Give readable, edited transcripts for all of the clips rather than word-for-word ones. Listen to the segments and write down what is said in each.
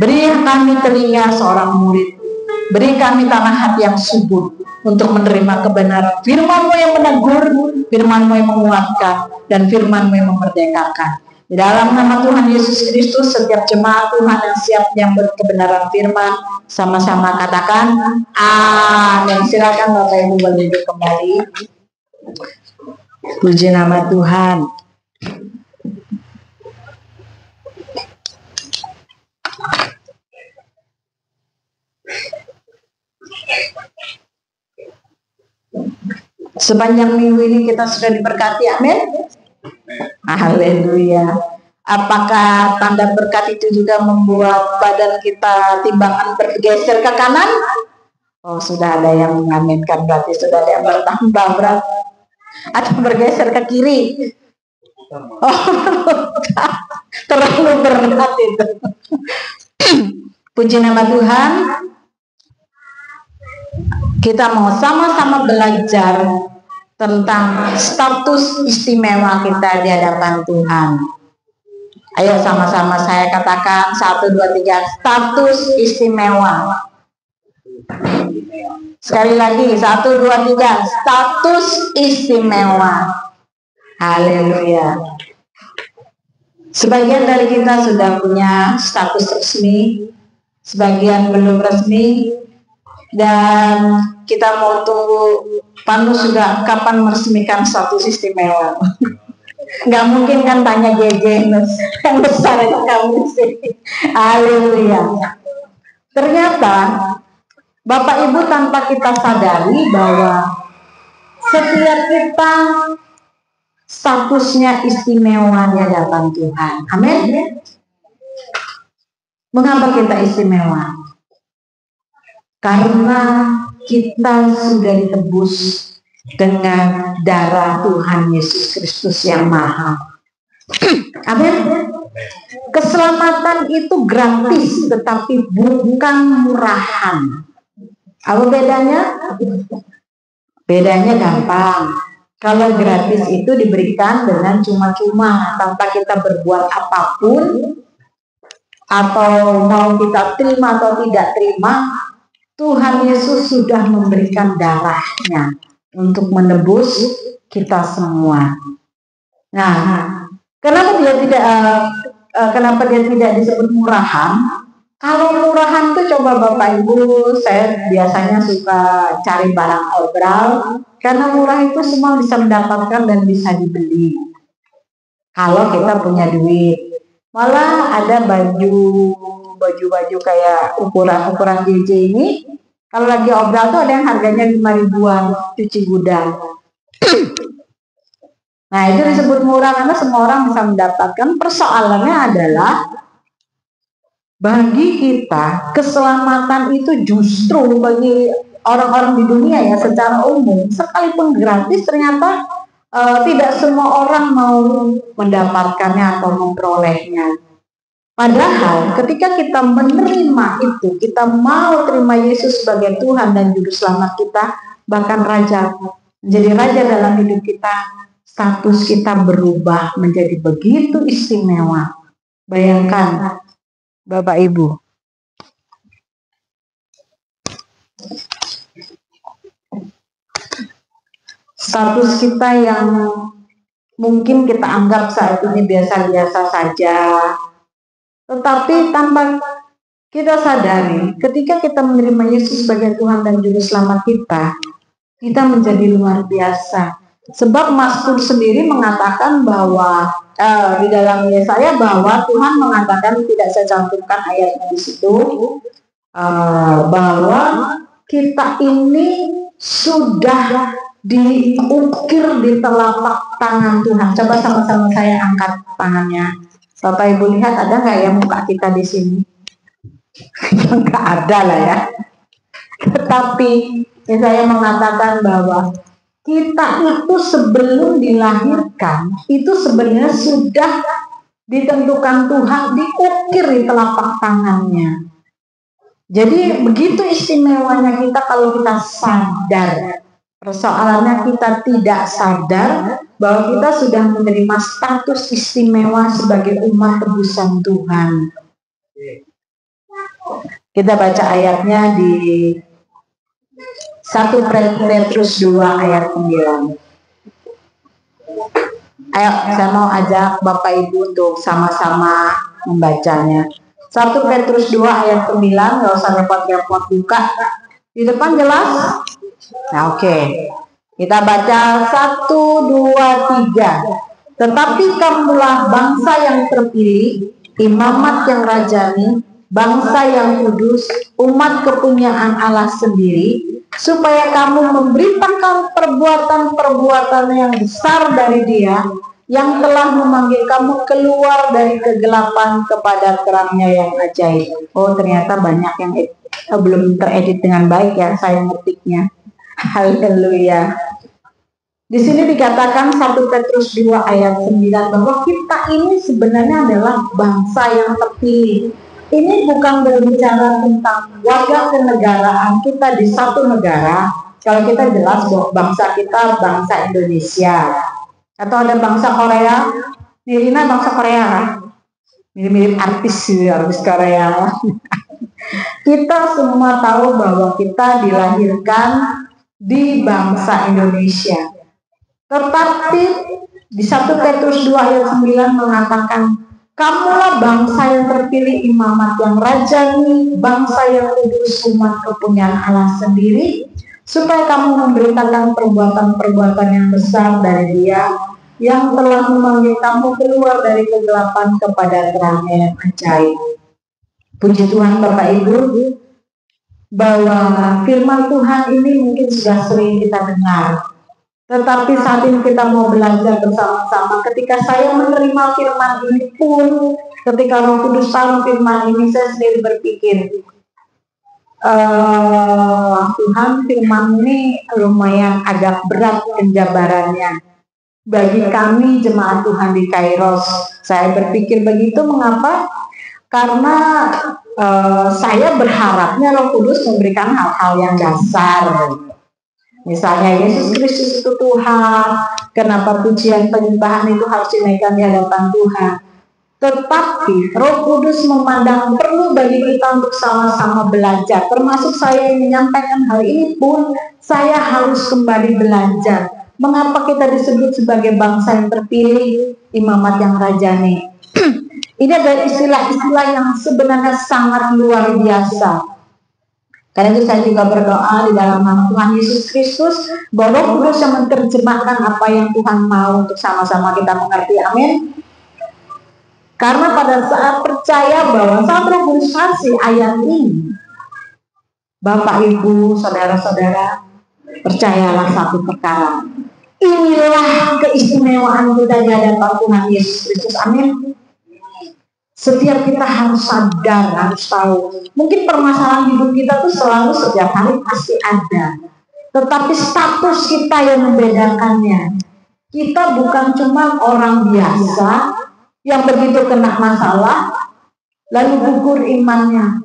Beri kami telinga seorang murid, beri kami tanah hati yang subur untuk menerima kebenaran firman-Mu yang menegur, firman-Mu yang menguatkan, dan firman-Mu yang memerdekakan. Di dalam nama Tuhan Yesus Kristus, setiap jemaat Tuhan yang siap menyambut kebenaran firman, sama-sama katakan amin. Silakan Bapak Ibu boleh duduk kembali. Puji nama Tuhan. Sepanjang minggu ini kita sudah diberkati, amin. Haleluya. Apakah tanda berkat itu juga membuat badan kita timbangan bergeser ke kanan? Oh, sudah ada yang mengaminkan, berarti sudah ada yang bertambah berat. Atau bergeser ke kiri? Oh, terlalu berat itu. Puji nama Tuhan. Kita mau sama-sama belajar tentang status istimewa kita di hadapan Tuhan. Ayo sama-sama saya katakan 1, 2, 3, status istimewa. Sekali lagi 1, 2, 3, status istimewa. Haleluya. Sebagian dari kita sudah punya status resmi, sebagian belum resmi, dan kita mau tunggu Pandu sudah kapan meresmikan status istimewa. Nggak mungkin kan tanya JJ yang besar itu kamu sih. Haleluya. Ternyata Bapak Ibu tanpa kita sadari bahwa setiap kita statusnya istimewa di hadapan Tuhan. Amin. Mengapa kita istimewa? Karena kita sudah ditebus dengan darah Tuhan Yesus Kristus yang mahal. Amin. Keselamatan itu gratis, tetapi bukan murahan. Apa bedanya? Bedanya gampang. Kalau gratis itu diberikan dengan cuma-cuma, tanpa kita berbuat apapun, atau mau kita terima atau tidak terima, Tuhan Yesus sudah memberikan darahnya untuk menebus kita semua. Nah, kenapa dia tidak disebut murahan? Kalau murahan tuh coba Bapak Ibu, saya biasanya suka cari barang obral, karena murah itu semua bisa mendapatkan dan bisa dibeli. Kalau kita punya duit, malah ada baju kayak ukuran JJ ini, kalau lagi obral tuh ada yang harganya 5 ribuan cuci gudang. Nah, itu disebut murah karena semua orang bisa mendapatkan. Persoalannya adalah bagi kita keselamatan itu justru bagi orang-orang di dunia ya secara umum, sekalipun gratis ternyata tidak semua orang mau mendapatkannya atau memperolehnya. Padahal ketika kita menerima itu, kita mau terima Yesus sebagai Tuhan dan Juru Selamat kita, bahkan Raja, menjadi Raja dalam hidup kita, status kita berubah menjadi begitu istimewa. Bayangkan Bapak Ibu, status kita yang mungkin kita anggap saat ini biasa-biasa saja, tetapi tanpa kita sadari, ketika kita menerima Yesus sebagai Tuhan dan Juru Selamat kita menjadi luar biasa. Sebab Mazmur sendiri mengatakan bahwa di dalam Yesaya bahwa Tuhan mengatakan, tidak saya cantumkan ayatnya di situ, bahwa kita ini sudah diukir di telapak tangan Tuhan. Coba sama-sama saya angkat tangannya. Bapak Ibu lihat ada nggak ya muka kita di sini? Nggak ada lah ya. Tetapi saya mengatakan bahwa kita itu sebelum dilahirkan itu sebenarnya sudah ditentukan Tuhan, diukir di telapak tangannya. Jadi begitu istimewanya kita kalau kita sadar. Persoalannya kita tidak sadar bahwa kita sudah menerima status istimewa sebagai umat tebusan Tuhan. Kita baca ayatnya di 1 Petrus 2 ayat 9. Ayo, saya mau ajak Bapak Ibu untuk sama-sama membacanya. 1 Petrus 2 ayat 9, nggak usah repot-repot buka. Di depan jelas? Nah, oke. Kita baca 1, 2, 3. Tetapi kamulah bangsa yang terpilih, imamat yang rajani, bangsa yang kudus, umat kepunyaan Allah sendiri, supaya kamu memberitakan perbuatan-perbuatan yang besar dari Dia, yang telah memanggil kamu keluar dari kegelapan kepada terangnya yang ajaib. Oh, ternyata banyak yang belum teredit dengan baik ya, saya ngetiknya. Haleluya. Di sini dikatakan 1 Petrus 2 ayat 9 bahwa kita ini sebenarnya adalah bangsa yang terpilih. Ini bukan berbicara tentang warga kenegaraan kita di satu negara. Kalau kita jelas bahwa bangsa kita bangsa Indonesia. Atau ada bangsa Korea. Nirina bangsa Korea kan? Mirip-mirip artis Korea. Kita semua tahu bahwa kita dilahirkan di bangsa Indonesia. Tetapi di 1 Petrus 2 ayat 9 mengatakan, kamulah bangsa yang terpilih, imamat yang rajani, bangsa yang kudus, umat kepunyaan Allah sendiri, supaya kamu memberitakan perbuatan-perbuatan yang besar dari Dia, yang telah memanggil kamu keluar dari kegelapan kepada terangnya yang ajaib. Puji Tuhan Bapak Ibu, bahwa firman Tuhan ini mungkin sudah sering kita dengar. Tetapi saat ini kita mau belajar bersama-sama. Ketika saya menerima firman ini pun, ketika Roh Kudus taruh firman ini, saya sendiri berpikir, Tuhan, firman ini lumayan agak berat penjabarannya bagi kami jemaat Tuhan di Kairos. Saya berpikir begitu, mengapa? Karena saya berharapnya Roh Kudus memberikan hal-hal yang dasar. Misalnya Yesus Kristus itu Tuhan, kenapa pujian penyembahan itu harus dinaikkan di hadapan Tuhan. Tetapi Roh Kudus memandang perlu bagi kita untuk sama-sama belajar. Termasuk saya yang menyampaikan hal ini pun, saya harus kembali belajar. Mengapa kita disebut sebagai bangsa yang terpilih, imamat yang rajani? Ini adalah istilah-istilah yang sebenarnya sangat luar biasa. Karena itu saya juga berdoa di dalam nama Tuhan Yesus Kristus, bahwa Roh Kudus yang menerjemahkan apa yang Tuhan mau untuk sama-sama kita mengerti. Amin. Karena pada saat percaya bahwa saat Roh Kudus kasih ayat ini, Bapak Ibu, saudara-saudara, percayalah satu perkara. Inilah keistimewaan kita di hadapan Tuhan Yesus Kristus. Amin. Setiap kita harus sadar, harus tahu. Mungkin permasalahan hidup kita tuh selalu setiap hari pasti ada. Tetapi status kita yang membedakannya. Kita bukan cuma orang biasa yang begitu kena masalah, lalu gugur imannya.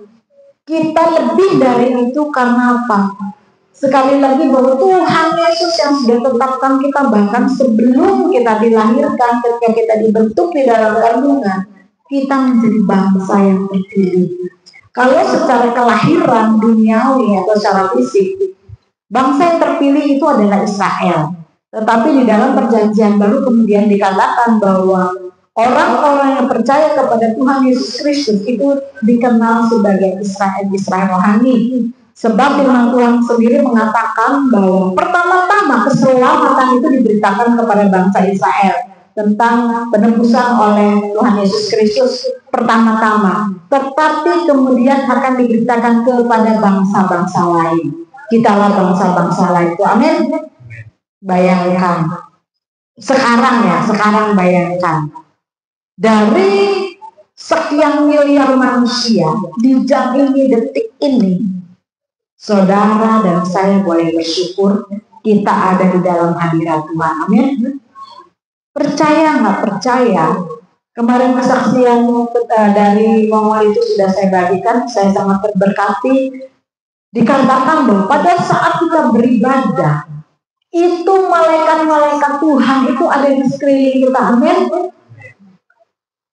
Kita lebih dari itu karena apa? Sekali lagi bahwa Tuhan Yesus yang sudah tetapkan kita bahkan sebelum kita dilahirkan, ketika kita dibentuk di dalam kandungan, kita menjadi bangsa yang terpilih. Kalau secara kelahiran duniawi atau secara fisik, bangsa yang terpilih itu adalah Israel. Tetapi di dalam perjanjian baru kemudian dikatakan bahwa orang-orang yang percaya kepada Tuhan Yesus Kristus itu dikenal sebagai Israel rohani. Sebab firman Tuhan sendiri mengatakan bahwa pertama-tama keselamatan itu diberitakan kepada bangsa Israel. Tentang penebusan oleh Tuhan Yesus Kristus pertama-tama, tetapi kemudian akan diberitakan kepada bangsa-bangsa lain. Kitalah bangsa-bangsa lain itu. Amin. Bayangkan sekarang bayangkan dari sekian miliar manusia di jam ini, detik ini, saudara dan saya boleh bersyukur kita ada di dalam hadirat Tuhan. Amin. Percaya nggak percaya, kemarin kesaksian dari Mawar itu sudah saya bagikan, saya sangat terberkati. Dikatakan bahwa pada saat kita beribadah, itu malaikat-malaikat Tuhan itu ada di sekeliling kita. Amin.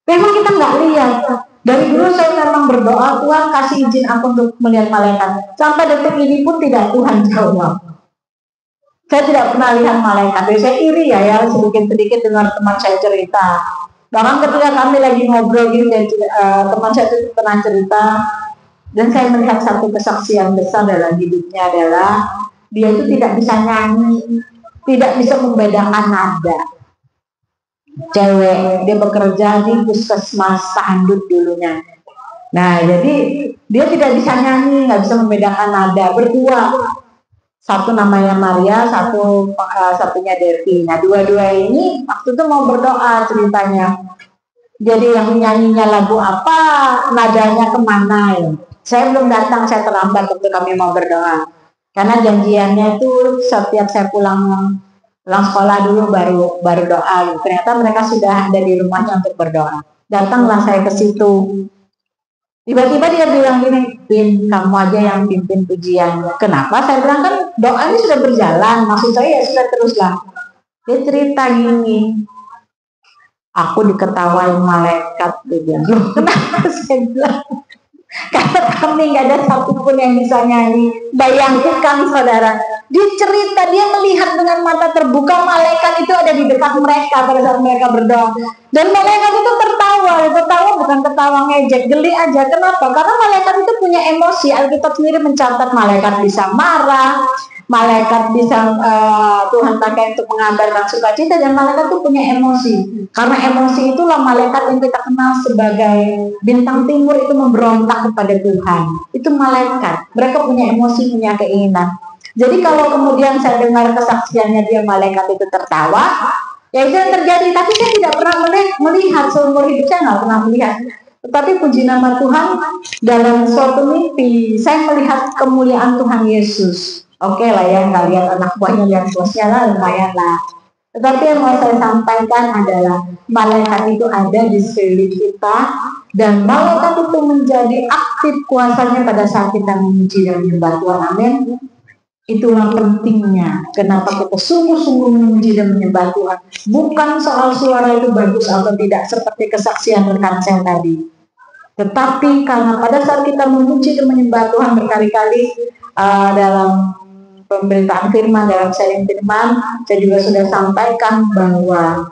Memang kita nggak lihat, Dari dulu saya memang berdoa, Tuhan kasih izin aku untuk melihat malaikat. Sampai detik ini pun tidak Tuhan jawab. Saya tidak pernah lihat malaikat. Jadi saya iri ya sedikit-sedikit dengar teman saya cerita. Bahkan ketika kami lagi ngobrol gitu, teman saya itu pernah cerita, dan saya melihat satu kesaksian besar dalam hidupnya adalah dia itu tidak bisa nyanyi, tidak bisa membedakan nada. Cewek, dia bekerja di puskesmas Tahandut dulunya. Nah, jadi dia tidak bisa nyanyi, nggak bisa membedakan nada. Berdua, satu namanya Maria, satunya Devi. Nah, dua-dua ini waktu itu mau berdoa ceritanya. Jadi yang nyanyinya lagu apa, nadanya kemana ya. Saya belum datang, saya terlambat waktu kami mau berdoa. Karena janjiannya itu setiap saya pulang sekolah dulu baru doa. Ternyata mereka sudah ada di rumahnya untuk berdoa. Datanglah saya ke situ. Tiba-tiba dia bilang gini, Pin, kamu aja yang pimpin pujian. Kenapa? Saya bilang kan doanya sudah berjalan. Maksud saya ya sudah teruslah. Dia cerita gini, aku diketawain malaikat. Dia bilang, loh kenapa? Saya bilang, karena kami nggak ada satupun yang bisa nyanyi. Bayangkan saudara, dia cerita, dia melihat dengan mata terbuka malaikat itu ada di dekat mereka pada saat mereka berdoa. Dan malaikat itu tertawa bukan tertawa ngejek, geli aja. Kenapa? Karena malaikat itu punya emosi. Alkitab sendiri mencatat malaikat bisa marah, malaikat bisa Tuhan pakai untuk mengabarkan sukacita, dan malaikat itu punya emosi. Karena emosi itulah malaikat yang kita kenal sebagai bintang timur itu memberontak kepada Tuhan. Itu malaikat. Mereka punya emosi, punya keinginan. Jadi kalau kemudian saya dengar kesaksiannya dia malaikat itu tertawa, ya itu yang terjadi. Tapi saya tidak pernah melihat seumur hidup, saya nggak pernah melihat. Tetapi puji nama Tuhan, dalam suatu mimpi saya melihat kemuliaan Tuhan Yesus. Oke lah ya, nggak lihat anak buahnya, lihat bosnya lah, lumayan lah. Tetapi yang mau saya sampaikan adalah malaikat itu ada di sekeliling kita, dan malaikat itu menjadi aktif kuasanya pada saat kita memuji dan menyembah Tuhan. Amin. Itulah pentingnya kenapa kita sungguh-sungguh memuji dan menyembah Tuhan. Bukan soal suara itu bagus atau tidak seperti kesaksian rekan saya tadi, tetapi karena pada saat kita memuji dan menyembah Tuhan berkali-kali dalam pemberitaan firman, dalam sharing firman, saya juga sudah sampaikan bahwa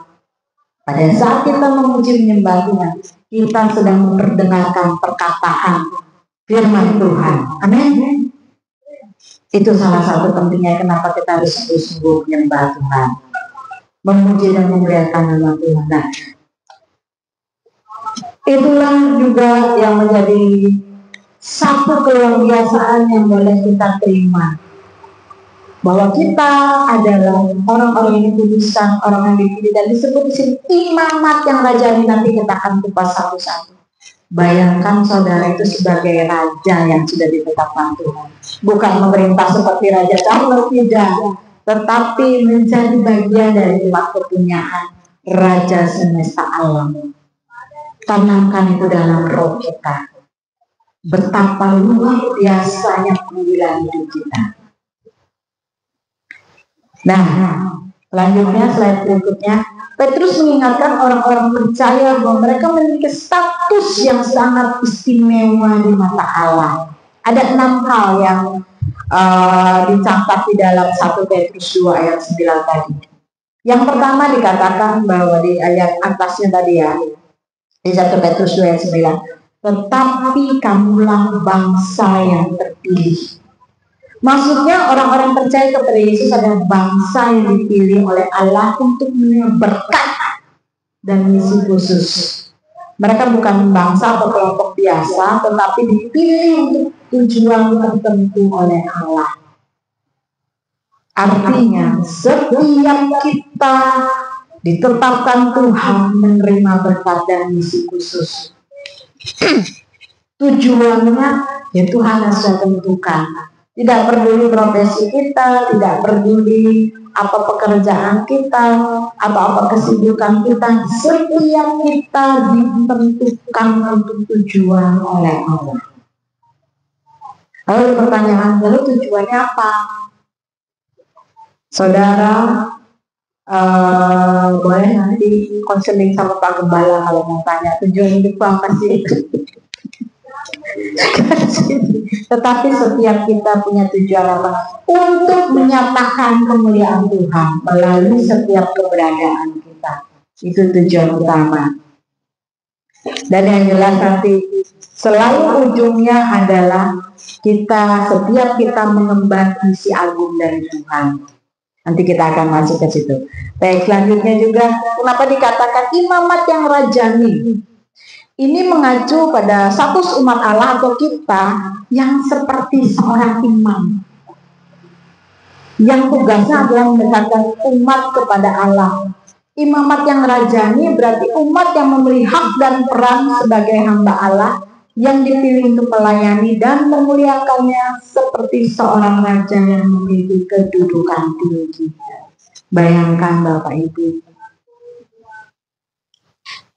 pada saat kita memuji menyembah Tuhan, kita sedang memperdengarkan perkataan firman Tuhan. Amin. Itu salah satu pentingnya kenapa kita harus sungguh-sungguh menyembah Tuhan, memuji dan memuliakan nama Tuhan. Nah, itulah juga yang menjadi satu kebiasaan yang boleh kita terima, bahwa kita adalah orang-orang yang dikuduskan, orang yang dipilih, dan disebut di sini imamat yang rajani. Nanti kita akan kupas satu-satu. Bayangkan saudara itu sebagai raja yang sudah ditetapkan Tuhan, bukan memerintah seperti Raja Charles, tidak, tetapi menjadi bagian dari umat kepunyaan Raja semesta alam. Tanamkan itu dalam roh kita, betapa luar biasanya panggilan hidup kita. Nah, selanjutnya slide berikutnya, Petrus mengingatkan orang-orang percaya bahwa mereka memiliki status yang sangat istimewa di mata Allah. Ada 6 hal yang dicatat di dalam 1 Petrus 2 ayat 9 tadi. Yang pertama dikatakan bahwa di ayat atasnya tadi ya, di 1 Petrus 2 ayat 9, tetapi kamulah bangsa yang terpilih. Maksudnya orang-orang percaya kepada Yesus adalah bangsa yang dipilih oleh Allah untuk berkat dan misi khusus. Mereka bukan bangsa atau kelompok biasa, tetapi dipilih untuk tujuan tertentu oleh Allah. Artinya setiap kita ditetapkan Tuhan menerima berkat dan misi khusus. Tujuannya ya Tuhan yang sudah tentukan. Tidak peduli profesi kita, tidak peduli apa pekerjaan kita, apa kesibukan kita, setiap kita ditentukan untuk tujuan oleh Allah. Lalu pertanyaan, lalu tujuannya apa? Saudara, Boleh nanti konseling sama Pak Gembala kalau mau tanya tujuan hidup apa sih. Tetapi setiap kita punya tujuan apa? Untuk menyatakan kemuliaan Tuhan melalui setiap keberadaan kita. Itu tujuan utama. Dan yang jelas nanti selalu ujungnya adalah setiap kita mengemban misi agung dari Tuhan. Nanti kita akan masuk ke situ. Baik, selanjutnya juga kenapa dikatakan imamat yang rajani? Ini mengacu pada status umat Allah atau kita yang seperti seorang imam, yang tugasnya adalah mendekatkan umat kepada Allah. Imamat yang rajani berarti umat yang memiliki hak dan peran sebagai hamba Allah yang dipilih untuk melayani dan memuliakannya seperti seorang raja yang memiliki kedudukan tinggi. Bayangkan Bapak Ibu,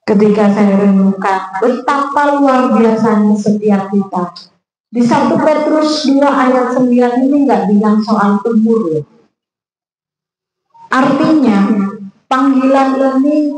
ketika saya renungkan betapa luar biasanya setiap kita. Di 1 Petrus 2 ayat 9 ini nggak bilang soal umur. Artinya panggilan ini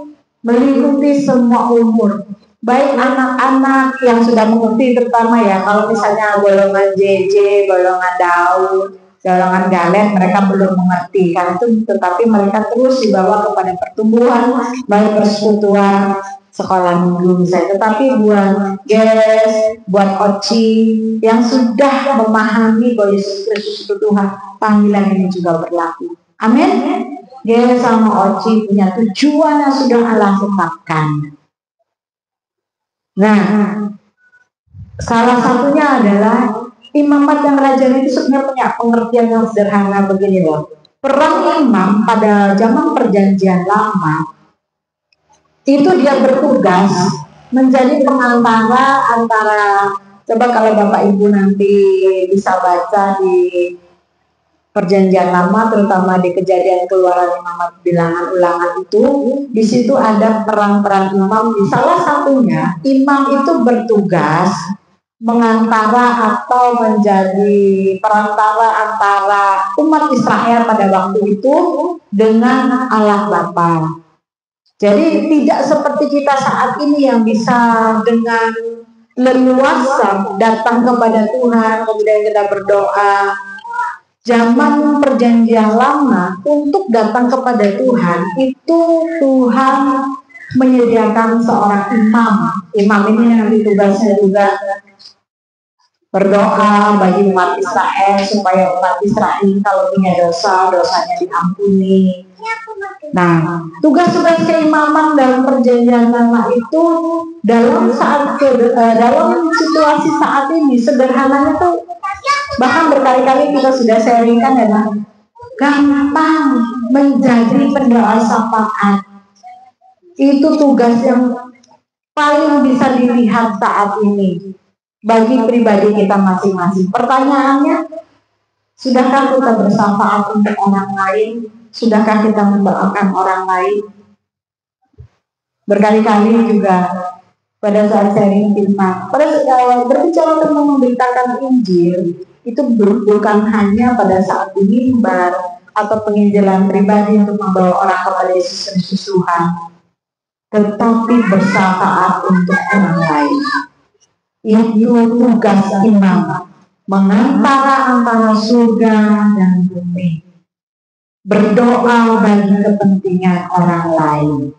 meliputi semua umur. Baik anak-anak yang sudah mengerti, terutama ya kalau misalnya golongan JJ, golongan Daud, golongan Galet, mereka belum mengerti kan itu, tetapi mereka terus dibawa kepada pertumbuhan, baik persekutuan, sekolah minggu misalnya. Tetapi buat Ges, buat Oci yang sudah memahami bahwa Yesus Kristus itu Tuhan, panggilan ini juga berlaku. Amin. Ges sama Oci punya tujuan yang sudah Allah tetapkan. Nah, salah satunya adalah imamat yang rajani itu sebenarnya punya pengertian yang sederhana begini loh. Peran imam pada zaman perjanjian lama itu dia bertugas menjadi pengantara antara, coba kalau Bapak Ibu nanti bisa baca di perjanjian lama, terutama di Kejadian Keluaran Imamat Bilangan Ulangan itu, di situ ada peran-peran imam. Di salah satunya, imam itu bertugas mengantara atau menjadi perantara antara umat Israel pada waktu itu dengan Allah Bapa. Jadi tidak seperti kita saat ini yang bisa dengan leluasa datang kepada Tuhan, kemudian kita berdoa. Zaman perjanjian lama untuk datang kepada Tuhan itu Tuhan menyediakan seorang imam. Imam ini nanti tugasnya juga berdoa bagi umat Israel supaya umat Israel kalau punya dosa, dosanya diampuni. Nah, tugas-tugas keimaman dalam perjanjian lama itu dalam situasi saat ini sederhananya tuh, bahkan berkali-kali kita sudah sharingkan adalah gampang menjadi pendoa syafaat. Itu tugas yang paling bisa dilihat saat ini bagi pribadi kita masing-masing. Pertanyaannya, sudahkah kita bersyafaat untuk orang lain? Sudahkah kita mendoakan orang lain? Berkali-kali juga pada saat sharing firman, berbicara tentang memberitakan Injil, itu bukan hanya pada saat di mimbar atau penginjilan pribadi untuk membawa orang kepada Yesus Kristus Tuhan, tetapi bersyafaat untuk orang lain. Itu tugas imam, mengantara antara surga dan bumi, berdoa bagi kepentingan orang lain.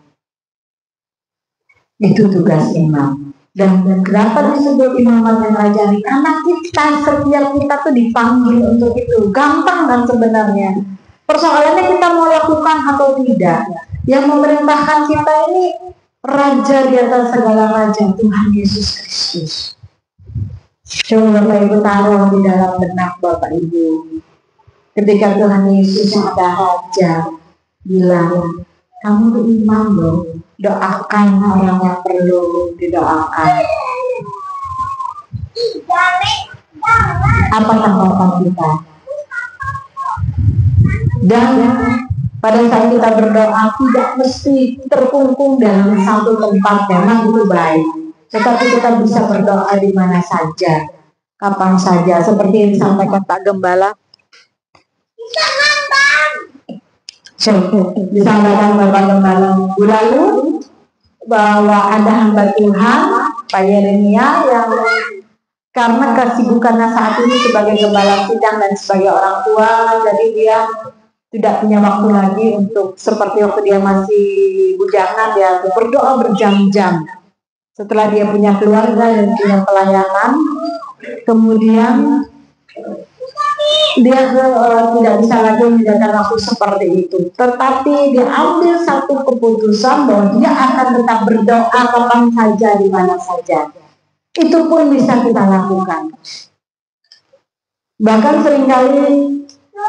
Itu tugas imam. Dan kenapa disebut imamat yang rajani? Karena setiap kita tuh dipanggil untuk itu. Gampang kan sebenarnya. Persoalannya kita mau lakukan atau tidak. Yang memerintahkan kita ini Raja di atas segala raja, Tuhan Yesus Kristus. Coba Bapak Ibu taruh di dalam benak Bapak Ibu. Ketika Tuhan Yesus yang ada Raja bilang, kamu tuh imam loh, doakan orang yang perlu didoakan. Apa tanggapan kita? Dan pada saat kita berdoa tidak mesti terkungkung dalam satu tempat, memang itu baik. Tetapi kita bisa berdoa di mana saja, kapan saja. Seperti yang disampaikan Pak Gembala, Disampaikan Bapak Gembala minggu lalu bahwa ada hamba Tuhan, Pak Yeremia, yang karena kesibukannya saat ini sebagai gembala sidang dan sebagai orang tua, jadi dia tidak punya waktu lagi untuk seperti waktu dia masih bujangan, dia berdoa berjam-jam. Setelah dia punya keluarga dan punya pelayanan, kemudian dia tidak bisa lagi menjaga waktu seperti itu. Tetapi dia ambil satu keputusan bahwa dia akan tetap berdoa kapan saja, di mana saja. Itu pun bisa kita lakukan. Bahkan seringkali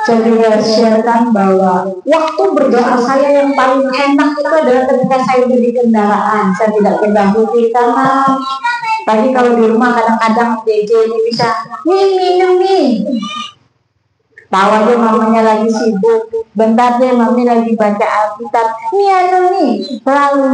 saya juga sharekan bahwa waktu berdoa saya yang paling enak itu adalah ketika saya di kendaraan. Saya tidak pegang putih karena tadi kalau di rumah kadang-kadang DJ ini bisa minum nih. Tahu aja mamanya lagi sibuk, bentar deh mami lagi baca Alkitab. Nih, selalu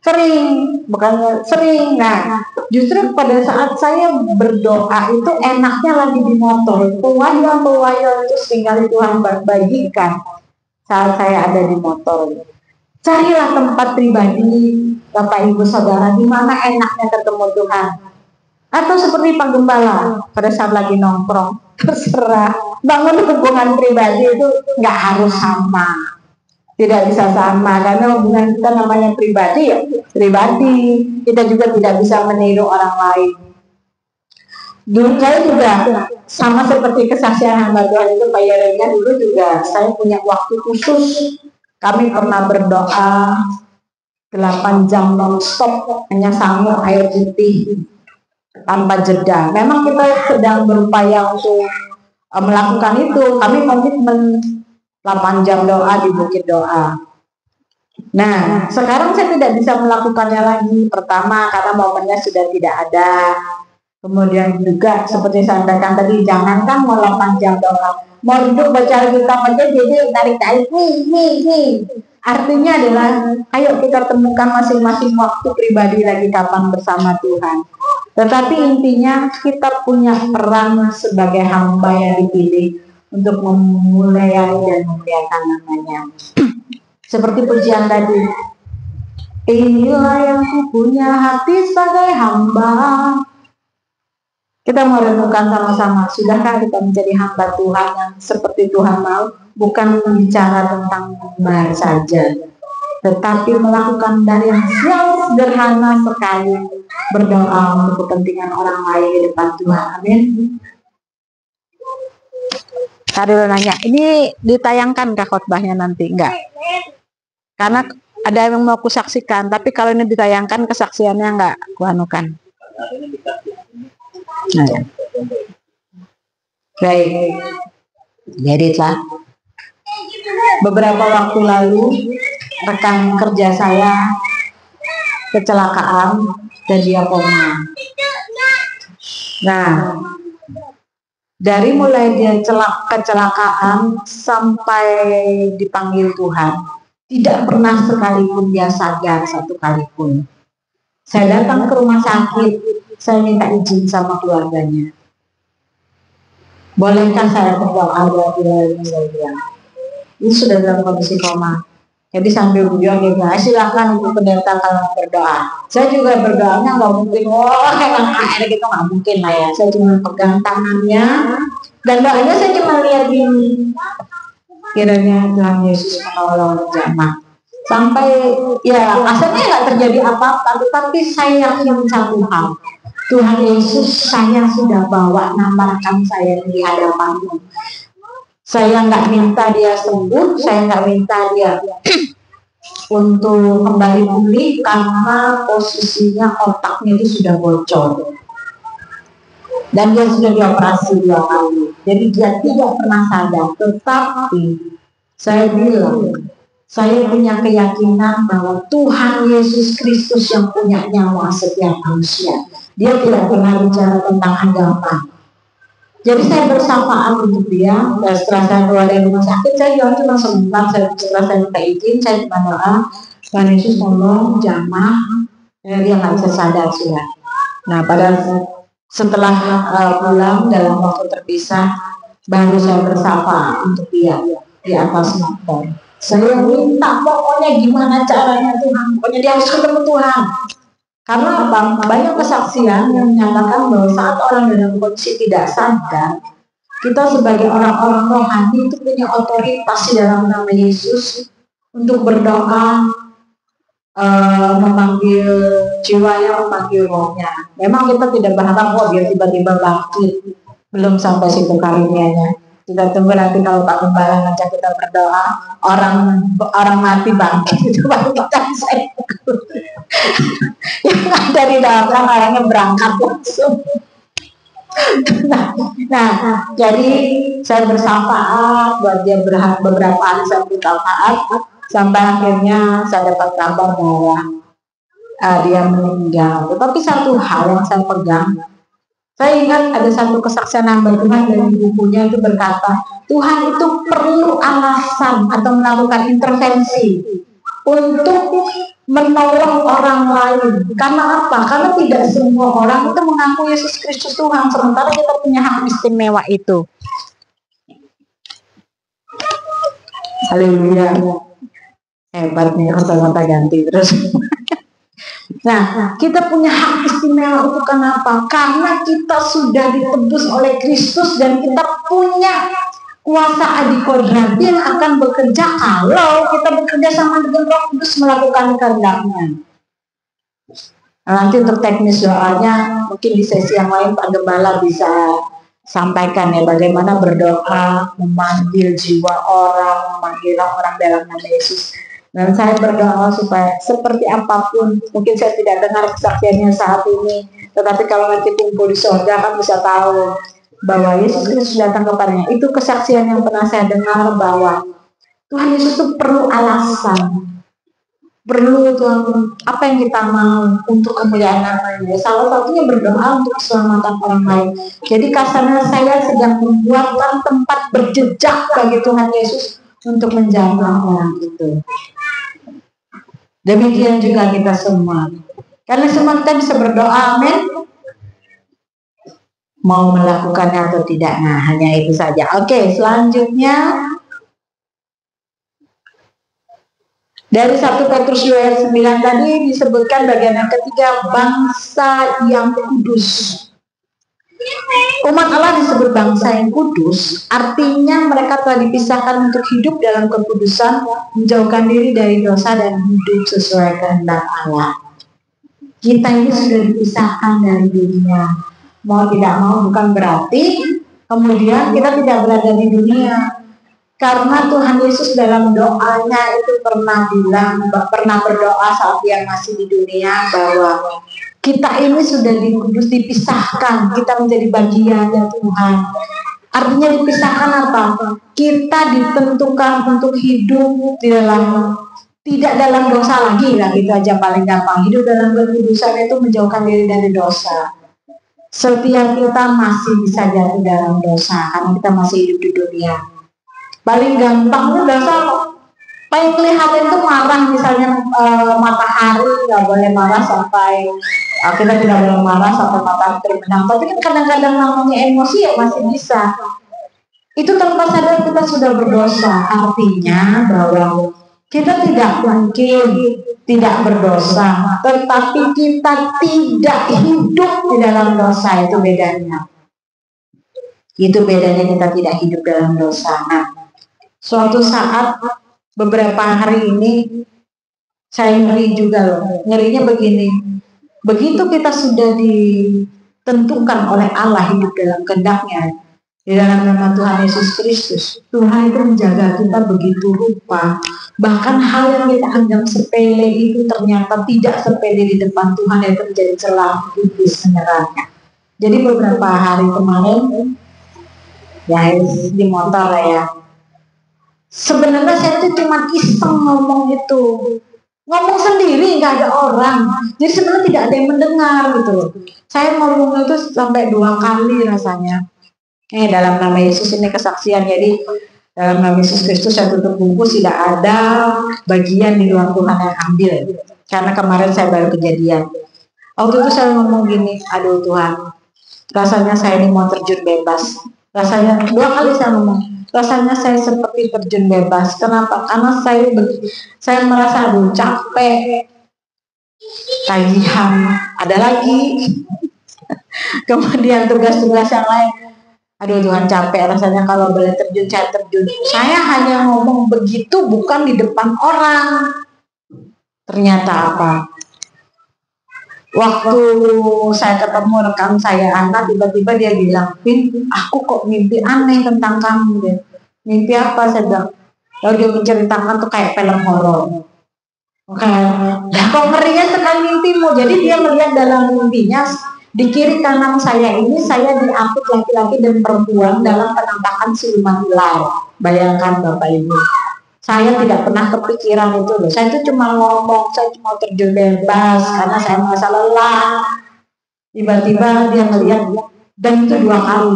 sering, bukan sering. Nah, justru pada saat saya berdoa itu enaknya lagi di motor. Pewayang itu seringkali Tuhan bagikan saat saya ada di motor. Carilah tempat pribadi, Bapak Ibu Saudara, di mana enaknya ketemu Tuhan. Atau seperti Pak Gembala, pada saat lagi nongkrong, terserah. Bangun hubungan pribadi itu nggak harus sama. Tidak bisa sama, karena hubungan kita namanya pribadi ya pribadi. Kita juga tidak bisa meniru orang lain. Dulu saya juga sama seperti kesaksian hamba Tuhan itu Pak Yeremia, dulu juga saya punya waktu khusus. Kami pernah berdoa 8 jam non-stop, hanya sanggup air putih tanpa jeda. Memang kita sedang berupaya untuk melakukan itu. Kami komitmen 8 jam doa di Bukit Doa. Nah, sekarang saya tidak bisa melakukannya lagi. Pertama, karena momennya sudah tidak ada. Kemudian juga seperti saya sampaikan tadi, jangankan mau 8 jam doa, mau duduk baca Alkitab aja jadi tarik-tarik nih. Artinya adalah, ayo kita temukan masing-masing waktu pribadi lagi kapan bersama Tuhan. Tetapi intinya kita punya peran sebagai hamba yang dipilih untuk memuliakan dan memuliakan namanya. Seperti pujian tadi, inilah yang kupunya hati sebagai hamba. Kita mau renungkan sama-sama, sudahkah kita menjadi hamba Tuhan yang seperti Tuhan mau? Bukan bicara tentang membayar saja, tetapi melakukan dari yang sederhana sekali, berdoa untuk kepentingan orang lain di depan Tuhan. Amin. Tadi nanya, ini ditayangkan kah khotbahnya nanti? Enggak. Karena ada yang mau kusaksikan, tapi kalau ini ditayangkan kesaksiannya enggak kuanukan. Nah, ya. Baik. Jadilah beberapa waktu lalu rekan kerja saya kecelakaan dan dia koma. Nah, dari mulai dia kecelakaan sampai dipanggil Tuhan, tidak pernah sekalipun dia sadar satu kali pun. Saya datang ke rumah sakit, saya minta izin sama keluarganya. Bolehkah saya berdoa buat dia? Ini sudah dalam kondisi koma. Jadi sambil beliau dia bilang, silakan untuk pendeta kalau berdoa. Saya juga berdoanya nggak mungkin, kayak air gitu nggak mungkin lah ya. Saya cuma pegang tangannya dan doanya saya cuma lihat ini. Kiranya Tuhan Yesus menolong jamaah. Sampai ya asalnya nggak terjadi apa-apa, tetapi saya yakin satu hal. Tuhan Yesus, saya sudah bawa nama rekan saya di hadapan-Mu. Saya nggak minta dia sembuh, saya nggak minta dia untuk kembali pulih karena posisinya otaknya itu sudah bocor dan dia sudah dioperasi 2 kali. Jadi dia tidak pernah sadar. Tetapi saya bilang, saya punya keyakinan bahwa Tuhan Yesus Kristus yang punya nyawa setiap manusia. Dia tidak pernah bicara tentang agama. Jadi saya bersamaan untuk dia. Dan setelah saya keluar dari rumah sakit, saya cuma sebentar. Setelah saya minta izin, saya berdoa, Tuhan Yesus tolong jamaah, dia nggak bisa sadar sudah. Nah, pada setelah pulang dalam waktu terpisah, baru saya bersapa untuk dia di atas motor. Saya minta pokoknya gimana caranya Tuhan, pokoknya dia harus ketemu Tuhan. Karena apa? Banyak kesaksian yang menyatakan bahwa saat orang dalam kondisi tidak sadar, kita sebagai orang-orang rohani itu punya otoritas di dalam nama Yesus untuk berdoa, memanggil jiwanya, memanggil rohnya. Memang kita tidak berharap dia tiba-tiba bangkit, belum sampai situ karunianya. Kita tunggu nanti kalau Pak Gembala ngajak kita berdoa, orang mati bangkit itu baru kita bisa. Yang dari dalam orangnya berangkat langsung. Nah, jadi saya bersyafaat buat dia beberapa hari saya bersyafaat sampai akhirnya saya dapat kabar bahwa dia meninggal. Tetapi satu hal yang saya pegang, saya ingat ada satu kesaksian hamba Tuhan dari bukunya itu berkata, Tuhan itu perlu alasan atau melakukan intervensi untuk menolong orang lain. Karena apa? Karena tidak semua orang itu mengaku Yesus Kristus Tuhan, sementara kita punya hak istimewa itu. Haleluya. Hebat nih, kata-kata ganti terus. Nah, kita punya hak istimewa itu kenapa? Karena kita sudah ditebus oleh Kristus dan kita punya kuasa adikodrati yang akan bekerja kalau kita bekerja sama dengan Roh Kudus melakukan kehendak-Nya. Nanti untuk teknis doanya mungkin di sesi yang lain Pak Gembala bisa sampaikan ya bagaimana berdoa, memanggil jiwa orang, memanggil orang dalam nama Yesus. Dan saya berdoa supaya seperti apapun, mungkin saya tidak dengar kesaksiannya saat ini, tetapi kalau nanti kumpul di surga kan bisa tahu bahwa Yesus Kristus datang kepadanya. Itu kesaksian yang pernah saya dengar bahwa Tuhan Yesus itu perlu alasan, perlu Tuhan apa yang kita mau untuk kemuliaan nama-Nya. Salah satunya berdoa untuk keselamatan orang lain. Jadi kasarnya saya sedang membuatkan tempat berjejak bagi Tuhan Yesus untuk menjamah orang itu. Demikian juga kita semua. Karena semua kita bisa berdoa, amin. Mau melakukannya atau tidak, nah hanya itu saja. Oke, selanjutnya dari 1 Petrus 2 ayat 9 tadi disebutkan bagian yang ketiga, bangsa yang kudus. Umat Allah disebut bangsa yang kudus, artinya mereka telah dipisahkan untuk hidup dalam kekudusan, menjauhkan diri dari dosa dan hidup sesuai kehendak Allah. Kita ini sudah dipisahkan dari dunia. Mau tidak mau bukan berarti kemudian kita tidak berada di dunia. Karena Tuhan Yesus dalam doanya itu pernah berdoa saat dia masih di dunia bahwa kita ini sudah dikudus, dipisahkan, kita menjadi bagian dari Tuhan. Artinya dipisahkan apa? Kita ditentukan untuk hidup tidak dalam dosa lagi lah, gitu aja paling gampang. Hidup dalam kekudusan itu menjauhkan diri dari dosa. Setiap kita masih bisa jatuh dalam dosa karena kita masih hidup di dunia. Paling gampang itu dosa paling kelihatan itu marah, misalnya matahari nggak boleh marah sampai kita tidak boleh marah sampai matahari terbenam. Tapi kan kadang-kadang namanya emosi ya masih bisa. Itu tanpa sadar kita sudah berdosa. Artinya bahwa kita tidak mungkin tidak berdosa, tetapi kita tidak hidup di dalam dosa. Itu bedanya. Itu bedanya kita tidak hidup dalam dosa. Nah, suatu saat beberapa hari ini saya ngeri juga loh. Ngerinya begini. Begitu kita sudah ditentukan oleh Allah hidup dalam kehendak-Nya di dalam nama Tuhan Yesus Kristus, Tuhan itu menjaga kita begitu rupa. Bahkan hal yang kita anggap sepele itu ternyata tidak sepele di depan Tuhan, itu menjadi celah iblis menyerangnya. Jadi beberapa hari kemarin ya di motor ya, sebenarnya saya tuh cuma iseng ngomong itu, ngomong sendiri, nggak ada orang. Jadi sebenarnya tidak ada yang mendengar gitu. Saya ngomong itu sampai 2 kali rasanya. Dalam nama Yesus ini kesaksian. Jadi dalam nama Yesus Kristus saya tutup bungkus, tidak ada bagian di luar Tuhan yang ambil. Karena kemarin saya baru kejadian. Waktu itu saya ngomong gini, aduh Tuhan, rasanya saya ini mau terjun bebas. Rasanya 2 kali saya ngomong, rasanya saya seperti terjun bebas. Kenapa? Karena saya merasa aduh capek, tagihan, ada lagi. Kemudian tugas-tugas yang lain. Aduh Tuhan capek rasanya kalau boleh terjun, saya terjun. Saya hanya ngomong begitu bukan di depan orang. Ternyata apa? Waktu saya ketemu rekan saya Ana, tiba-tiba dia bilang, Vin, aku kok mimpi aneh tentang kamu deh. Mimpi apa? Saya bilang. Lalu dia menceritakan tuh kayak film horor. Oke, nah kok ngerinya sekali mimpimu. Jadi dia melihat dalam mimpinya di kiri kanan saya ini saya diangkut laki-laki dan perempuan dalam penampakan siluman ular. Bayangkan Bapak Ibu. Saya tidak pernah kepikiran itu loh. Saya itu cuma ngomong, saya cuma terjun bebas karena saya merasa lelah. Tiba-tiba dia melihat dan itu 2 kali.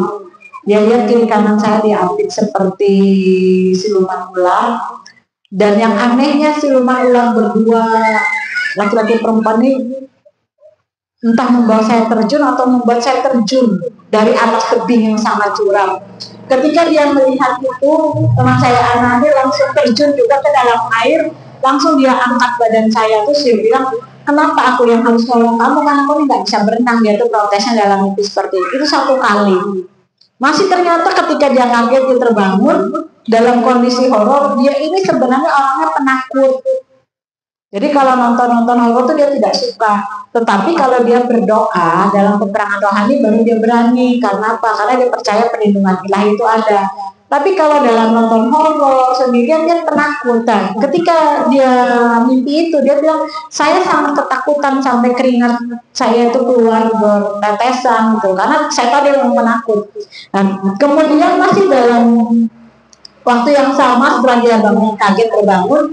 Dia lihat kiri kanan saya diapit seperti siluman ular. Dan yang anehnya siluman ular berdua laki-laki perempuan ini entah membawa saya terjun atau membuat saya terjun dari atas tebing yang sangat curam. Ketika dia melihat itu, teman saya Anadi langsung terjun juga ke dalam air, langsung dia angkat badan saya. Terus dia bilang, kenapa aku yang harus nolong kamu, karena kamu nggak bisa berenang. Dia tuh protesnya dalam mimpi seperti itu 1 kali. Masih ternyata ketika dia ngaget, dia terbangun dalam kondisi horor. Dia ini sebenarnya orangnya penakut. Jadi kalau nonton horor tuh dia tidak suka. Tetapi kalau dia berdoa dalam peperangan rohani baru dia berani. Karena apa? Karena dia percaya perlindungan ilahi itu ada. Tapi kalau dalam nonton horor sendirian dia penakut. Ketika dia mimpi itu dia bilang, saya sangat ketakutan sampai keringat saya itu keluar bertetesan gitu. Karena saya tahu dia orang penakut. Dan kemudian masih dalam waktu yang sama setelah dia bangun kaget terbangun,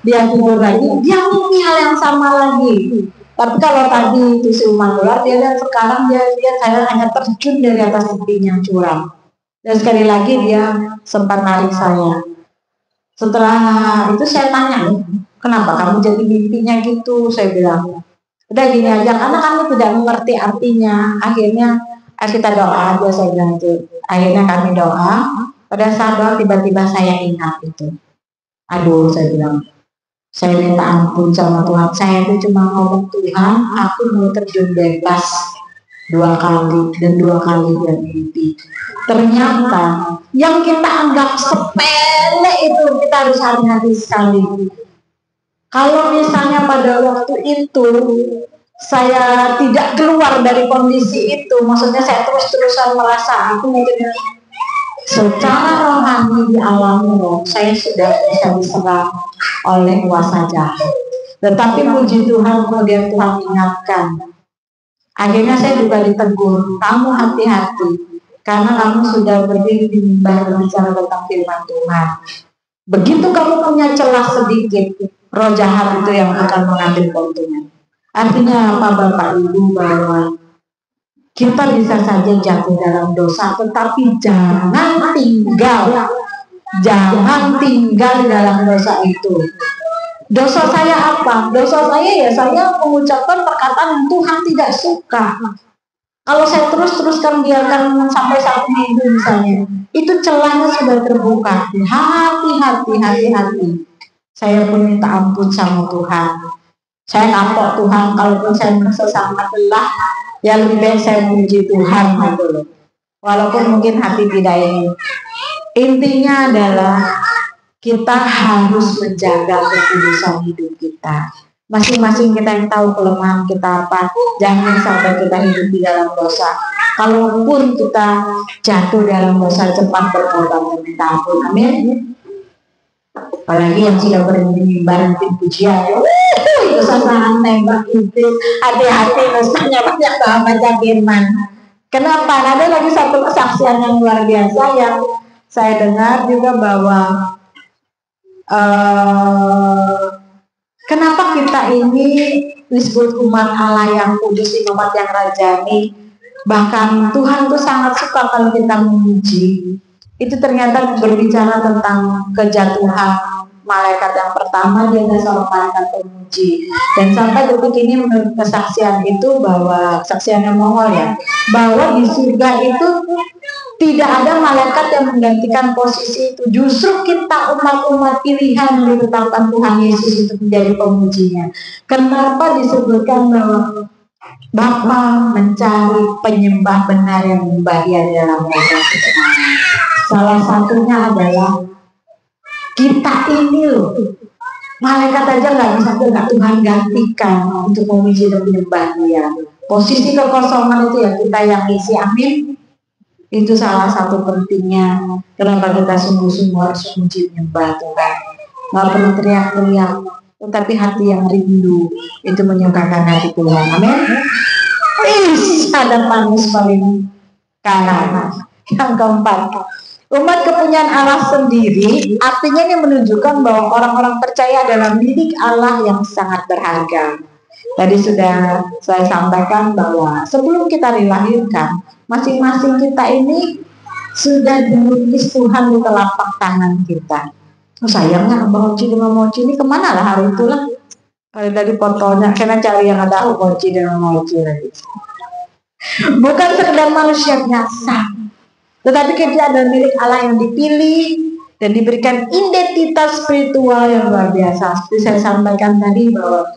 dia tidur lagi, dia mimpi hal yang sama lagi. Tapi kalau tadi itu siluman ular, dia lihat sekarang dia saya hanya terjun dari atas tebing yang curam. Dan sekali lagi dia sempat narik saya. Setelah itu saya tanya, kenapa kamu jadi mimpinya gitu? Saya bilang, udah gini aja, karena kamu tidak mengerti artinya. Akhirnya kita doa aja, saya bilang itu. Akhirnya kami doa. Pada saat doa tiba-tiba saya ingat itu. Aduh, saya bilang, saya minta ampun sama Tuhan. Saya itu cuma ngomong, Tuhan, aku mau terjun bebas 2 kali dan 2 kali dia mimpi. Ternyata yang kita anggap sepele itu kita harus hati-hati sekali. Kalau misalnya pada waktu itu saya tidak keluar dari kondisi itu, maksudnya saya terus-terusan merasa aku mungkin secara rohani di alam roh saya sudah bisa diserang oleh kuasa jahat. Tetapi puji Tuhan kemudian Tuhan ingatkan. Akhirnya saya juga ditegur, kamu hati-hati karena kamu sudah berdiri di mimbar berbicara tentang firman Tuhan. Begitu kamu punya celah sedikit, roh jahat itu yang akan mengambil keuntungan. Artinya apa Bapak Ibu, bahwa kita bisa saja jatuh dalam dosa, tetapi jangan tinggal dalam dosa itu. Dosa saya apa? Dosa saya ya saya mengucapkan perkataan yang Tuhan tidak suka. Kalau saya terus-teruskan biarkan sampai 1 minggu misalnya, itu celahnya sudah terbuka. Hati-hati. Saya pun minta ampun sama Tuhan. Saya kapok Tuhan, kalaupun saya merasa sangat lelah, ya lebih baik saya memuji Tuhan gitu loh. Walaupun mungkin hati tidak ingin. Intinya adalah kita harus menjaga kekudusan hidup kita. Masing-masing kita yang tahu kelemahan kita apa. Jangan sampai kita hidup di dalam dosa. Kalaupun kita jatuh dalam dosa, cepat bertobat dan minta ampun. Amin. Apalagi yang sudah bermimbar pujian, itu sasaran nembak iblis. Hati-hati, mestinya banyak baca firman. Kenapa? Ada lagi satu kesaksian yang luar biasa yang saya dengar juga bahwa kenapa kita ini disebut umat Allah yang kudus, umat yang rajani. Bahkan Tuhan tuh sangat suka kalau kita memuji. Itu ternyata berbicara tentang kejatuhan malaikat yang pertama, dia adalah seorang malaikat pemuji. Dan sampai detik ini menurut kesaksian itu, bahwa kesaksian yang Mongol ya, bahwa di surga itu Tidak ada malaikat yang menggantikan posisi itu. Justru kita umat-umat pilihan yang ditetapkan Tuhan Yesus untuk menjadi pemujinya. Kenapa disebutkan bahwa Bapa mencari penyembah benar yang menyembah Dia di dalam roh? Salah satunya adalah kita ini loh. Malaikat aja nggak bisa Tuhan gantikan untuk memuji dan menyembah Dia. Posisi kekosongan itu ya kita yang isi, amin. Itu salah satu pentingnya kenapa kita sungguh-sungguh harus memuji menyembah Tuhan. Nggak perlu teriak-teriak, tetapi hati yang rindu itu menyukakan hati Tuhan. Amin. Ada manis paling kanan. Yang keempat, umat kepunyaan Allah sendiri, artinya ini menunjukkan bahwa orang-orang percaya dalam milik Allah yang sangat berharga. Tadi sudah saya sampaikan bahwa sebelum kita dilahirkan, masing-masing kita ini sudah dilukis Tuhan di telapak tangan kita. Oh, sayangnya Abang Oci dan Mama Oci ini kemana lah hari itulah. Kalau dari fotonya, karena cari yang ada Oci dan Mama Oci lagi. Bukan sekedar manusia biasa, tetapi kita adalah milik Allah yang dipilih dan diberikan identitas spiritual yang luar biasa. Seperti saya sampaikan tadi bahwa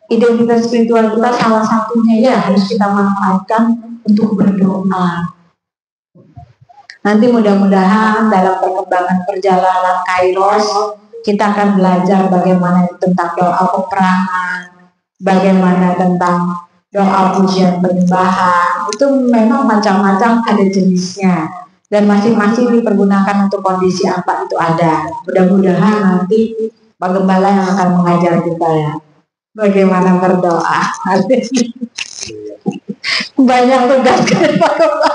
identitas spiritual kita salah satunya ya harus kita manfaatkan untuk berdoa. Nanti mudah-mudahan dalam perkembangan perjalanan Kairos kita akan belajar bagaimana tentang doa peperangan, bagaimana tentang doa pujian penyembahan. Itu memang macam-macam ada jenisnya dan masing-masing dipergunakan untuk kondisi apa itu ada. Mudah-mudahan nanti Pak Gembala yang akan mengajar kita ya bagaimana berdoa. Banyak tugas ke Pak Gembala.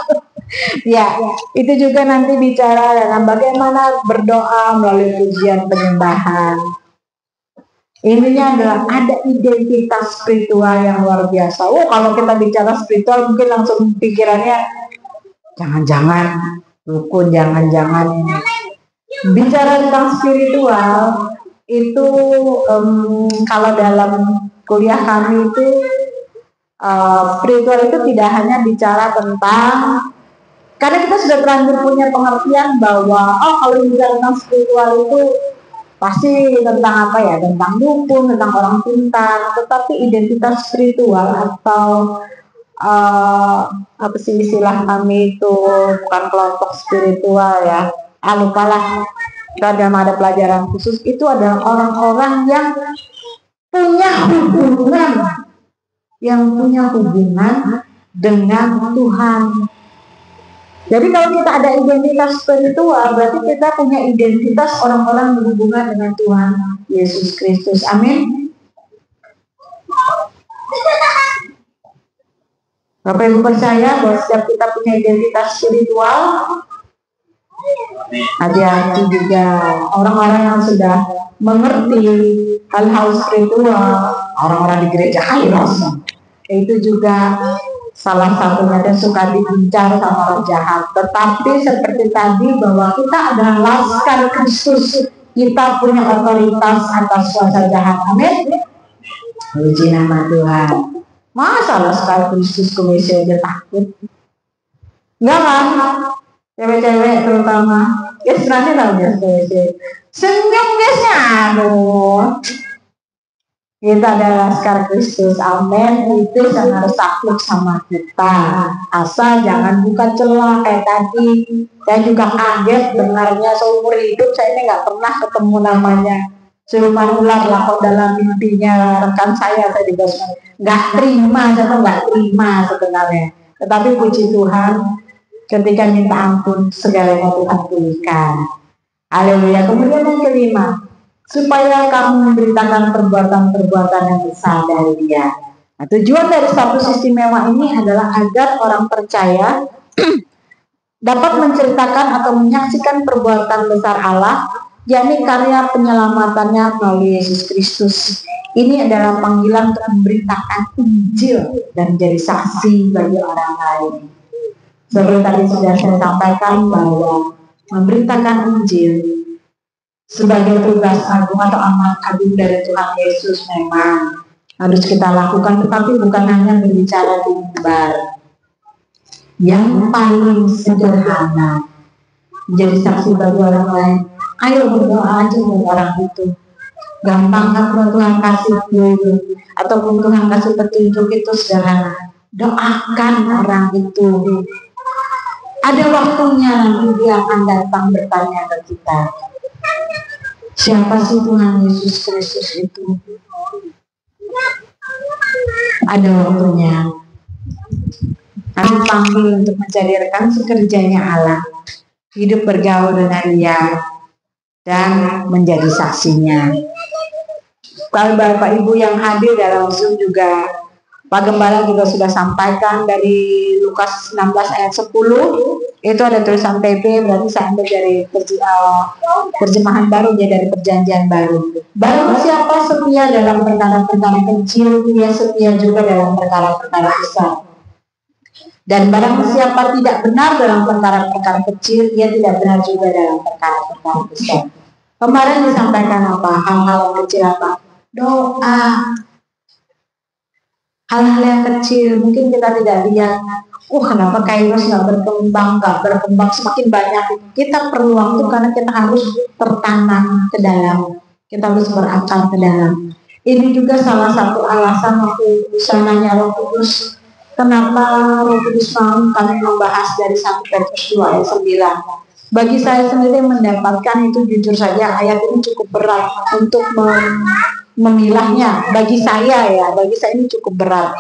Ya, itu juga nanti bicara dengan bagaimana berdoa melalui pujian penyembahan. Ininya adalah ada identitas spiritual yang luar biasa. Oh, kalau kita bicara spiritual mungkin langsung pikirannya jangan-jangan dukun, jangan-jangan ini. Bicara tentang spiritual itu kalau dalam kuliah kami itu spiritual itu tidak hanya bicara tentang, karena kita sudah terlanjur punya pengertian bahwa kalau bicara tentang spiritual itu pasti tentang apa ya, tentang dukun, tentang orang pintar. Tetapi identitas spiritual atau apa sih istilah kami itu, bukan kelompok spiritual ya, lupalah, kadang ada pelajaran khusus, itu adalah orang-orang yang punya hubungan dengan Tuhan. Jadi kalau kita ada identitas spiritual, berarti kita punya identitas orang-orang berhubungan dengan Tuhan Yesus Kristus. Amin. Bapak Ibu percaya bahwa setiap kita punya identitas spiritual. Hati-hati juga orang-orang yang sudah mengerti hal-hal spiritual, orang-orang di gereja Kairos, itu juga salah satunya dan suka diincar sama roh jahat. Tetapi seperti tadi bahwa kita adalah laskar Kristus, kita punya otoritas atas kuasa jahat. Amin. Puji nama Tuhan. Masa laskar Kristus ke WC aja takut? Enggak kan? Cewek-cewek terutama, ya sebenarnya tahu dia ke WC. Senyum guysnya, aduh. Kita adalah laskar Kristus, amin. Itu jangan harus takut sama kita. Asal jangan buka celah kayak tadi. Saya juga kaget dengarnya seumur hidup saya ini nggak pernah ketemu namanya siluman ular lah. Kok dalam mimpinya rekan saya juga nggak terima, saya nggak terima sebenarnya. Tetapi puji Tuhan, ketika minta ampun segalanya Tuhan pulihkan. Haleluya. Kemudian yang kelima, supaya kamu memberitakan perbuatan-perbuatan yang besar dari Dia. Nah, tujuan dari status istimewa ini adalah agar orang percaya dapat menceritakan atau menyaksikan perbuatan besar Allah, yakni karya penyelamatannya melalui Yesus Kristus. Ini adalah panggilan untuk memberitakan Injil dan menjadi saksi bagi orang lain. Seperti tadi sudah saya sampaikan bahwa memberitakan Injil sebagai tugas agung atau amanat agung dari Tuhan Yesus memang harus kita lakukan, tetapi bukan hanya berbicara di mimbar. yang paling sederhana, menjadi saksi bagi orang lain. Ayo berdoa aja buat orang itu. Gampang kan kalau Tuhan kasih dulu, ataupun Tuhan kasih petunjuk itu sederhana. Doakan orang itu. Ada waktunya nanti dia akan datang bertanya ke kita, siapa sih Tuhan Yesus Kristus itu? Ada waktunya. Kami panggil untuk menjadi rekan sekerjanya Allah, hidup bergaul dengan Dia, dan menjadi saksinya. Kalau Bapak Ibu yang hadir dalam Zoom juga, Pak Gembala juga sudah sampaikan dari Lukas 16 ayat 10, itu ada tulisan TP, berarti saya ambil dari terjemahan baru, jadi dari perjanjian baru. Barang siapa setia dalam perkara-perkara kecil, dia setia juga dalam perkara-perkara besar. Dan barang siapa tidak benar dalam perkara-perkara kecil, dia tidak benar juga dalam perkara-perkara besar. Kemarin disampaikan apa? Hal-hal yang kecil apa? Doa. Hal-hal yang kecil, mungkin kita tidak lihat, kenapa Kairos nggak berkembang, semakin banyak. Kita perlu waktu karena kita harus tertanam ke dalam, kita harus berakar ke dalam. Ini juga salah satu alasan waktu saya nanya Roh Kudus, kenapa Roh Kudus mau kami membahas dari 1 Petrus 2 ayat 9. Bagi saya sendiri mendapatkan itu jujur saja ayat ini cukup berat untuk memilahnya. Bagi saya ini cukup berat.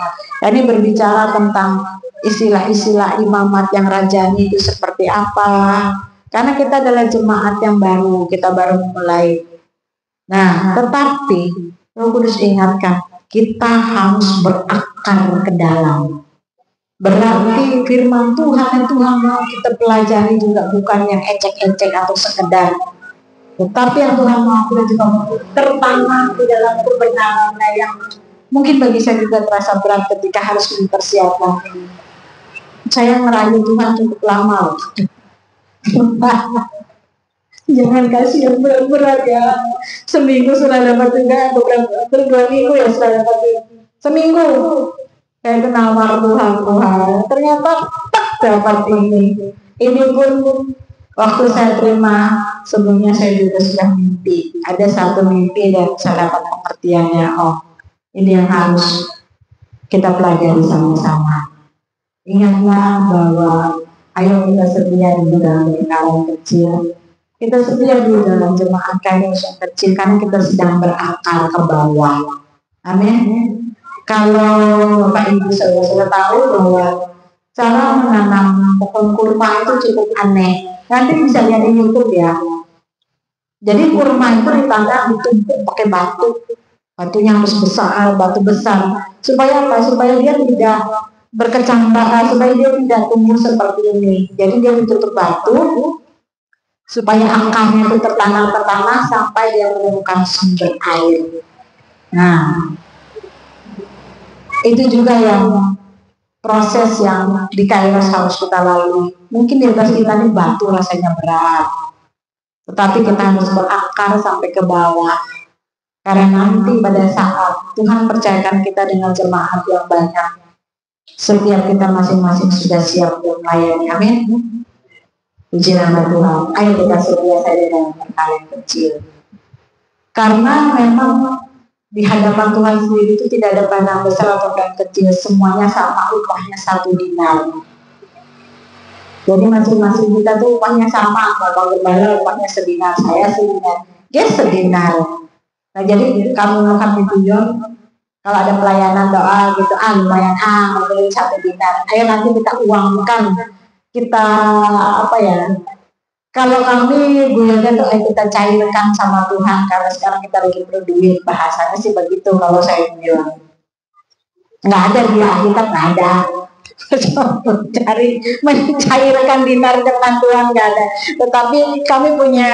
Ini berbicara tentang istilah-istilah imamat yang rajani itu seperti apa. Karena kita adalah jemaat yang baru, kita baru memulai. Nah, tetapi Roh Kudus ingatkan, kita harus berakar ke dalam. Berarti firman Tuhan yang Tuhan mau kita pelajari juga bukan yang ecek-ecek atau sekedar, tetapi yang Tuhan mau kita juga tertanam di dalam kebenaran yang mungkin bagi saya juga terasa berat ketika harus mempersiapkan ini. Saya merayu Tuhan cukup lama loh. Jangan kasih yang berat-berat ya. Seminggu sudah dapat enggak, beberapa 2 minggu ya sudah dapat seminggu. Saya kenal Tuhan, ternyata dapat ini. Ini pun waktu saya terima, sebelumnya saya juga sudah mimpi. Ada satu mimpi dan saya dapat pengertiannya. Ini yang harus kita pelajari sama-sama. Ingatlah bahwa ayo kita setia di dalam perkara kecil. Kita setia di dalam jemaat Kairos yang kecil karena kita sedang berakar ke bawah. Amin. Kalau Bapak Ibu sudah tahu bahwa cara menanam pohon kurma itu cukup aneh. Nanti bisa lihat di YouTube ya. Jadi kurma itu ditanam ditumpuk pakai batu. Batunya harus besar, batu besar. Supaya apa? Supaya dia tidak berkecambah, supaya dia tidak tumbuh seperti ini. Jadi dia ditutup batu supaya akarnya itu tertanam sampai dia menemukan sumber air. Nah, itu juga yang proses yang di Kairos harus kita lalui. Mungkin di atas kita ini batu rasanya berat, tetapi kita harus berakar sampai ke bawah. Karena nanti pada saat Tuhan percayakan kita dengan jemaat yang banyak, setiap kita masing-masing sudah siap untuk melayani. Amin. Puji nama Tuhan. Ayo kita setia saja dalam perkara yang kecil. Karena memang di hadapan Tuhan sendiri itu tidak ada pandang besar atau pandang kecil, semuanya sama, upahnya 1 dinar. Jadi masing-masing kita tuh upahnya sama. Bapak Gembala upahnya sedinar, saya sedinar, dia sedinar. Nah jadi kami tujuan kalau ada pelayanan doa gitu, lumayan membeli 1 dinar. Ayo nanti kita uangkan, kita kalau kami guyonnya tuh kita cairkan sama Tuhan karena sekarang kita lagi perlu duit, bahasanya sih begitu kalau saya bilang. Nggak ada di Alkitab, nggak ada. Cari mencairkan dinar dengan Tuhan nggak ada. Tetapi kami punya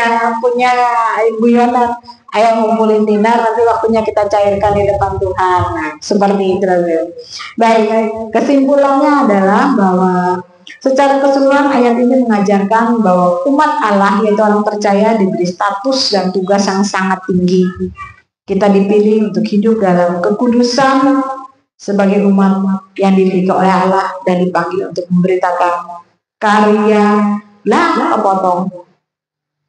guyonan, ayo ngumpulin dinar nanti waktunya kita cairkan di depan Tuhan. Nah, seperti itu. Baik, kesimpulannya adalah bahwa secara keseluruhan ayat ini mengajarkan bahwa umat Allah yaitu orang percaya diberi status dan tugas yang sangat tinggi. Kita dipilih untuk hidup dalam kekudusan sebagai umat yang dipilih oleh Allah dan dipanggil untuk memberitakan karya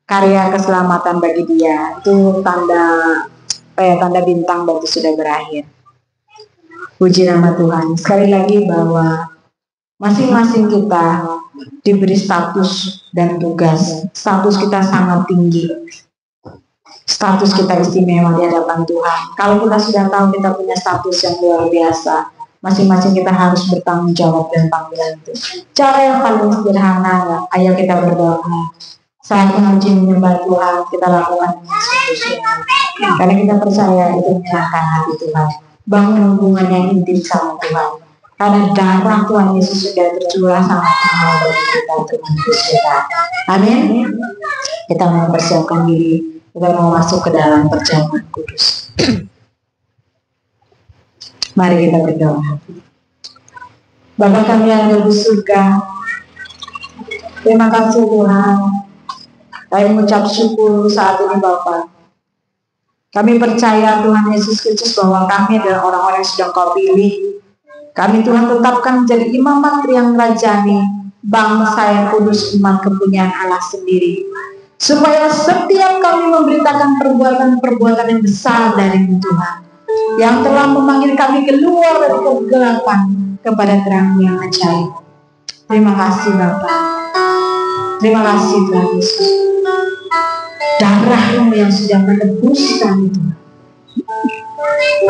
karya keselamatan bagi dia. Itu tanda bintang berarti sudah berakhir. Puji nama Tuhan. Sekali lagi bahwa masing-masing kita diberi status dan tugas. Status kita sangat tinggi. Status kita istimewa di hadapan Tuhan. Kalau kita sudah tahu kita punya status yang luar biasa, masing-masing kita harus bertanggung jawab dan panggilan itu. Cara yang paling sederhana, ayo kita berdoa. Saat memuji menyembah Tuhan, kita lakukan dengan karena kita percaya itu menyenangkan hati Tuhan. Bangun hubungan yang intim sama Tuhan. Karena darah Tuhan Yesus sudah tercurah sangat mahal bagi kita untuk menebus kita. Amin. Kita mempersiapkan diri. Kita mau masuk ke dalam perjamuan kudus. Mari kita berdoa. Bapa kami yang ada di surga, terima kasih Tuhan. Kami mengucap syukur saat ini Bapa. Kami percaya Tuhan Yesus Kristus bahwa kami adalah orang-orang yang sudah Kau pilih. Kami Tuhan tetapkan menjadi imamat yang rajani, bangsa yang kudus, umat kepunyaan Allah sendiri. Supaya setiap kami memberitakan perbuatan-perbuatan yang besar dari Tuhan, yang telah memanggil kami keluar dari kegelapan kepada terang yang ajaib. Terima kasih Bapa. Terima kasih Tuhan Yesus. Darah-Mu yang sudah menebus kami Tuhan.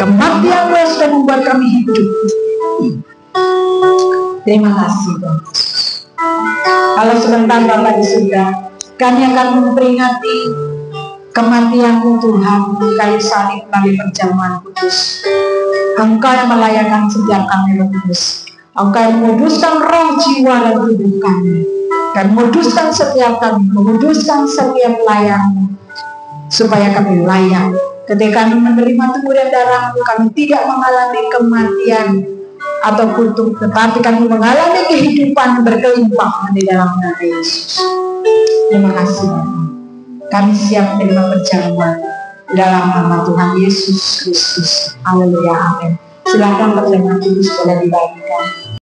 Kematian-Mu yang sudah membuat kami hidup. Terima kasih Tuhan Yesus. Kalau sebentar Bapak di surga, kami akan memperingati kematian-Mu Tuhan di kayu salib melalui perjamuan kudus. Engkau yang melayakkan setiap kami Roh Kudus. Engkau yang menguduskan roh, jiwa, dan tubuh kami, dan menguduskan setiap kami, menguduskan setiap layang, supaya kami layak. Ketika kami menerima tubuh dan darah-Mu, kami tidak mengalami kematian atau kutuk, tetapi kami mengalami kehidupan berkelimpahan di dalam nama Yesus. Terima kasih Bapak. Kami siap menerima perjamuan dalam nama Tuhan Yesus Kristus. Haleluya, amin. Silakan perjamuan kudus boleh dibagikan.